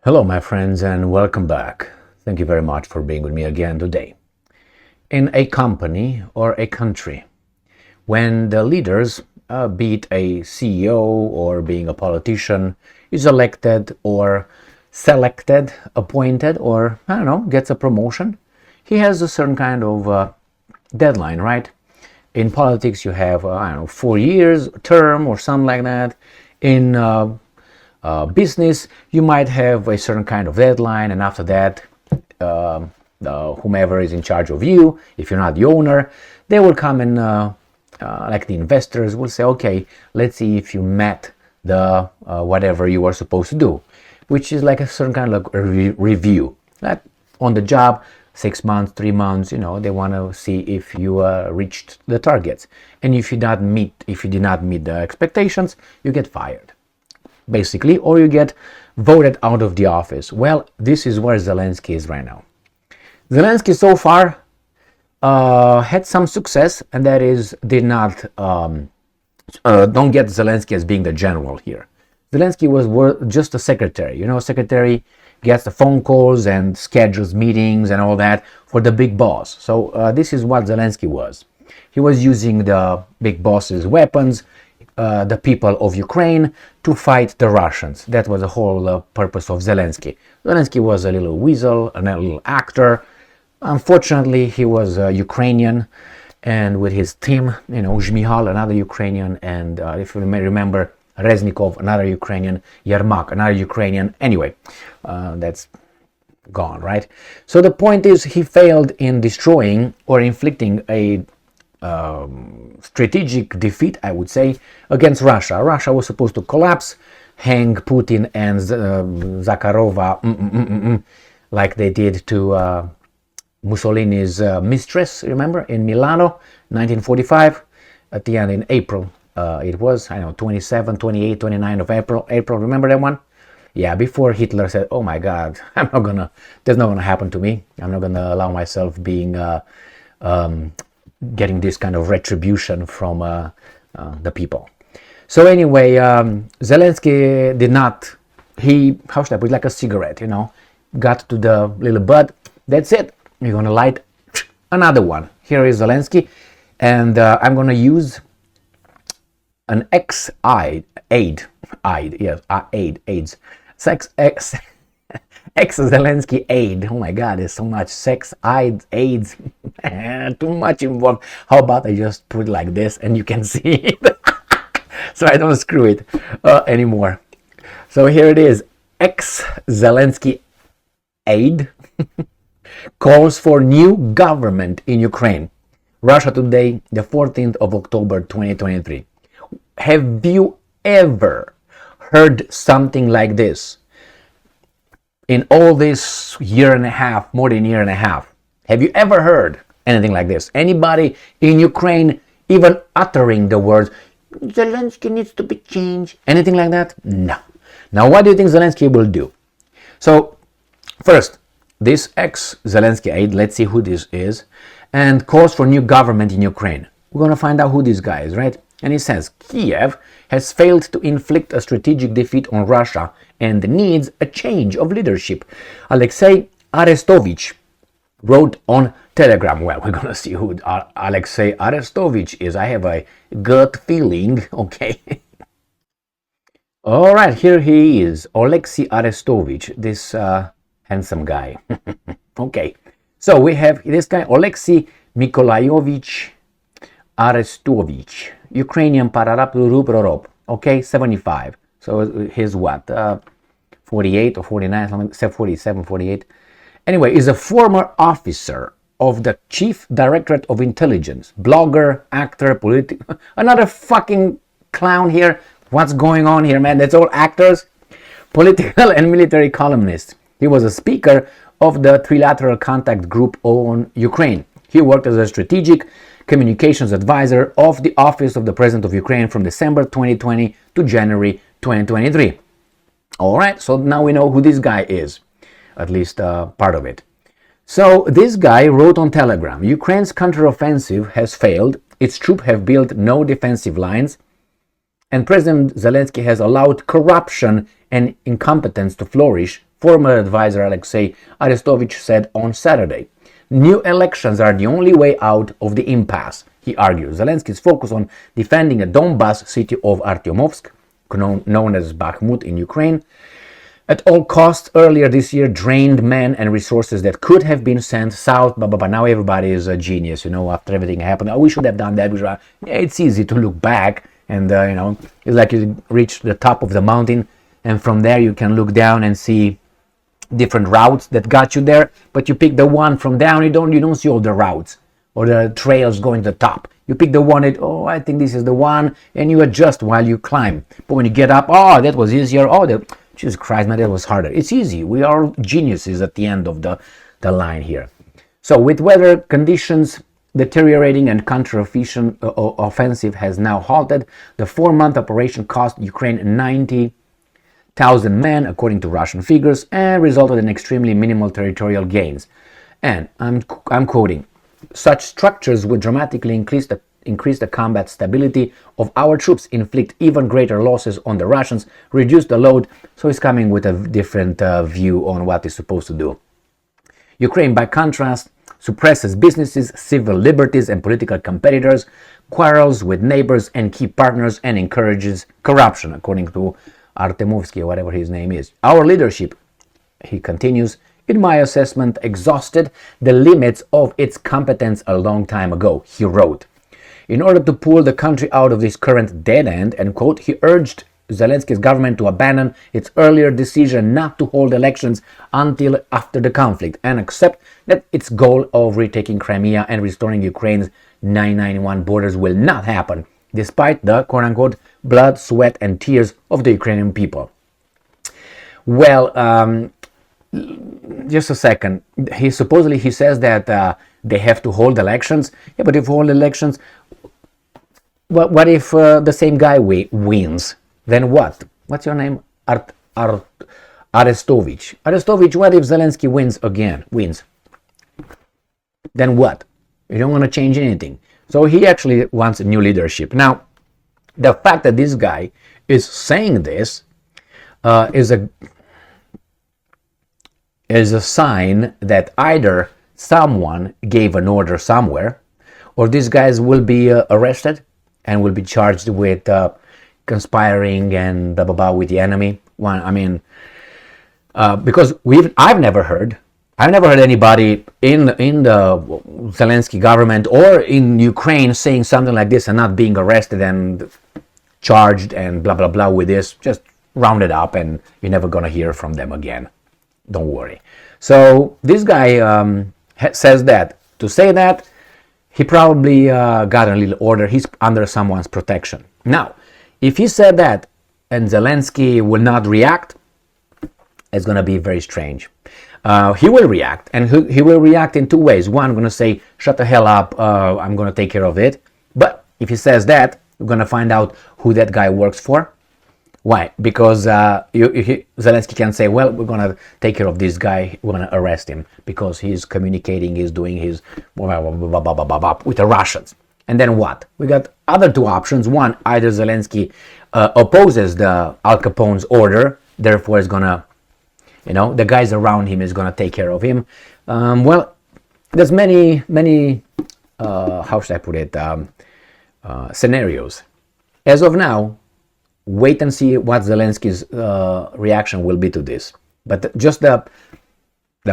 Hello, my friends, and welcome back. Thank you very much for being with me again today. In a company or a country, when the leaders, be it a CEO or being a politician, is elected or selected, appointed, or I don't know, gets a promotion, he has a certain kind of deadline, right? In politics, you have, 4 years term or something like that. In business, you might have a certain kind of deadline, and after that, whomever is in charge of you, if you're not the owner, they will come and, like the investors, will say, okay, let's see if you met the whatever you were supposed to do, which is like a certain kind of review. That on the job, 6 months, 3 months, they want to see if you reached the targets, and if you did not meet the expectations, you get fired, basically, or you get voted out of the office. Well, this is where Zelensky is right now. Zelensky so far had some success, and that is did not don't get Zelensky as being the general here. Zelensky was just a secretary. Secretary gets the phone calls and schedules meetings and all that for the big boss. So this is what Zelensky was. He was using the big boss's weapons, the people of Ukraine, to fight the Russians. That was the whole purpose of Zelensky. Zelensky was a little weasel, a little actor. Unfortunately, he was Ukrainian, and with his team, Zhmyhal, another Ukrainian, and if you may remember, Reznikov, another Ukrainian, Yermak, another Ukrainian. Anyway, that's gone, right? So the point is, he failed in destroying or inflicting a strategic defeat, I would say, against Russia. Russia was supposed to collapse, hang Putin and Zakharova, like they did to Mussolini's mistress, remember, in Milano, 1945, at the end in April. It was, 27, 28, 29 of April, remember that one? Yeah, before Hitler said, oh my God, that's not gonna happen to me. I'm not gonna allow myself being, getting this kind of retribution from the people. So anyway, Zelensky did not, how should I put it, like a cigarette, got to the little bud, that's it, you're gonna light another one. Here is Zelensky, and I'm gonna use an ex-Zelensky aide. Oh my God, there's so much aides, too much involved. How about I just put it like this and you can see it, so I don't screw it anymore. So here it is, ex-Zelensky aide calls for new government in Ukraine. Russia Today, the 14th of October 2023. Have you ever heard something like this? In all this year and a half, more than a year and a half, have you ever heard anything like this? Anybody in Ukraine even uttering the words, Zelensky needs to be changed? Anything like that? No. Now, what do you think Zelensky will do? So, first, this ex-Zelensky aide, let's see who this is, and calls for new government in Ukraine. We're going to find out who this guy is, right? And he says, Kiev has failed to inflict a strategic defeat on Russia and needs a change of leadership. Alexei Arestovich wrote on Telegram. Well, we're going to see who Alexei Arestovich is. I have a gut feeling, okay? All right, here he is, Alexei Arestovich, this handsome guy. Okay, so we have this guy, Alexei Mykolaiovich Arestovich, Ukrainian Pararap, okay, 75. So he's what, 48 or 49, something, 47, 48. Anyway, is a former officer of the Chief Directorate of Intelligence, blogger, actor, another fucking clown here. What's going on here, man? That's all actors. Political and military columnist. He was a speaker of the Trilateral Contact Group on Ukraine. He worked as a strategic communications advisor of the Office of the President of Ukraine from December 2020 to January 2023. All right, so now we know who this guy is, at least part of it. So this guy wrote on Telegram, Ukraine's counteroffensive has failed, its troops have built no defensive lines, and President Zelensky has allowed corruption and incompetence to flourish former advisor Alexei Arestovich said on Saturday. New elections are the only way out of the impasse, he argues. Zelensky's focus on defending a Donbas city of Artyomovsk, known as Bakhmut in Ukraine, at all costs earlier this year drained men and resources that could have been sent south. But now everybody is a genius, after everything happened. Oh, we should have done that. Yeah, it's easy to look back and, it's like you reach the top of the mountain and from there you can look down and see different routes that got you there. But you pick the one from down, you don't see all the routes or the trails going to the top. You pick the one that, I think this is the one, and you adjust while you climb. But when you get up, that was easier. Jesus Christ, man, that was harder. It's easy. We are geniuses at the end of the line here. So with weather conditions deteriorating and counteroffensive has now halted, the 4-month operation cost Ukraine 90,000 men, according to Russian figures, and resulted in extremely minimal territorial gains. And I'm quoting, such structures would dramatically increase the combat stability of our troops, inflict even greater losses on the Russians, reduce the load. So he's coming with a different view on what he's supposed to do. Ukraine, by contrast, suppresses businesses, civil liberties, and political competitors, quarrels with neighbors and key partners, and encourages corruption, according to Artemovsky, or whatever his name is. Our leadership, he continues, in my assessment, exhausted the limits of its competence a long time ago, he wrote. In order to pull the country out of this current dead end, end quote, he urged Zelensky's government to abandon its earlier decision not to hold elections until after the conflict and accept that its goal of retaking Crimea and restoring Ukraine's 1991 borders will not happen, despite the quote-unquote blood, sweat, and tears of the Ukrainian people. Well, just a second. He says that they have to hold elections. Yeah, but if hold elections, what if the same guy wins? Then what? What's your name? Arestovich. Arestovich, what if Zelensky wins? Then what? You don't want to change anything. So he actually wants a new leadership. Now, the fact that this guy is saying this is a sign that either someone gave an order somewhere, or these guys will be arrested and will be charged with conspiring and blah blah blah with the enemy. Because I've never heard anybody in the Zelensky government or in Ukraine saying something like this and not being arrested and charged and blah blah blah with this. Just round it up, and you're never gonna hear from them again. Don't worry. So this guy says that. To say that, he probably got a little order. He's under someone's protection. Now, if he said that and Zelensky will not react, it's going to be very strange. He will react, and he will react in two ways. One, I'm going to say, shut the hell up, I'm going to take care of it. But if he says that, we're going to find out who that guy works for. Why? Because Zelensky can say, well, we're going to take care of this guy, we're going to arrest him because he's communicating, he's doing his with the Russians. And then what? We got other two options. One, either Zelensky opposes the Al Capone's order, therefore is going to, the guys around him is going to take care of him. Well, there's many, how should I put it, scenarios. As of now, wait and see what Zelensky's reaction will be to this. But just the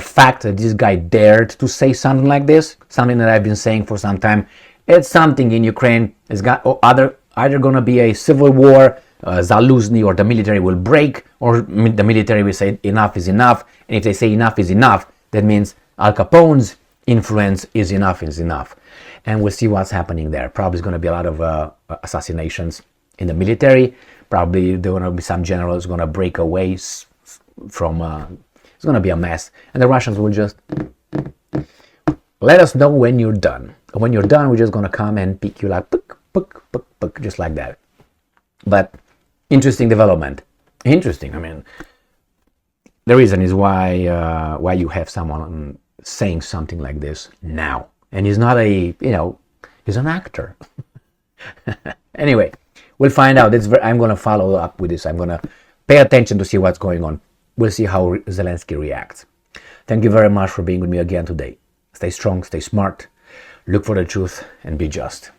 fact that this guy dared to say something like this, something that I've been saying for some time, it's something in Ukraine. It's got either going to be a civil war, Zaluzny, or the military will break, or the military will say enough is enough. And if they say enough is enough, that means Al Capone's influence is enough. And we'll see what's happening there. Probably is going to be a lot of assassinations in the military. Probably there going to be some generals going to break away from. It's going to be a mess, and the Russians will just let us know when you're done. And when you're done, we're just going to come and pick you like just like that. But interesting development. Interesting. I mean, the reason is why you have someone saying something like this now, and he's not he's an actor. Anyway. We'll find out. I'm going to follow up with this. I'm going to pay attention to see what's going on. we'll see how Zelensky reacts. Thank you very much for being with me again today. Stay strong, stay smart, look for the truth, and be just.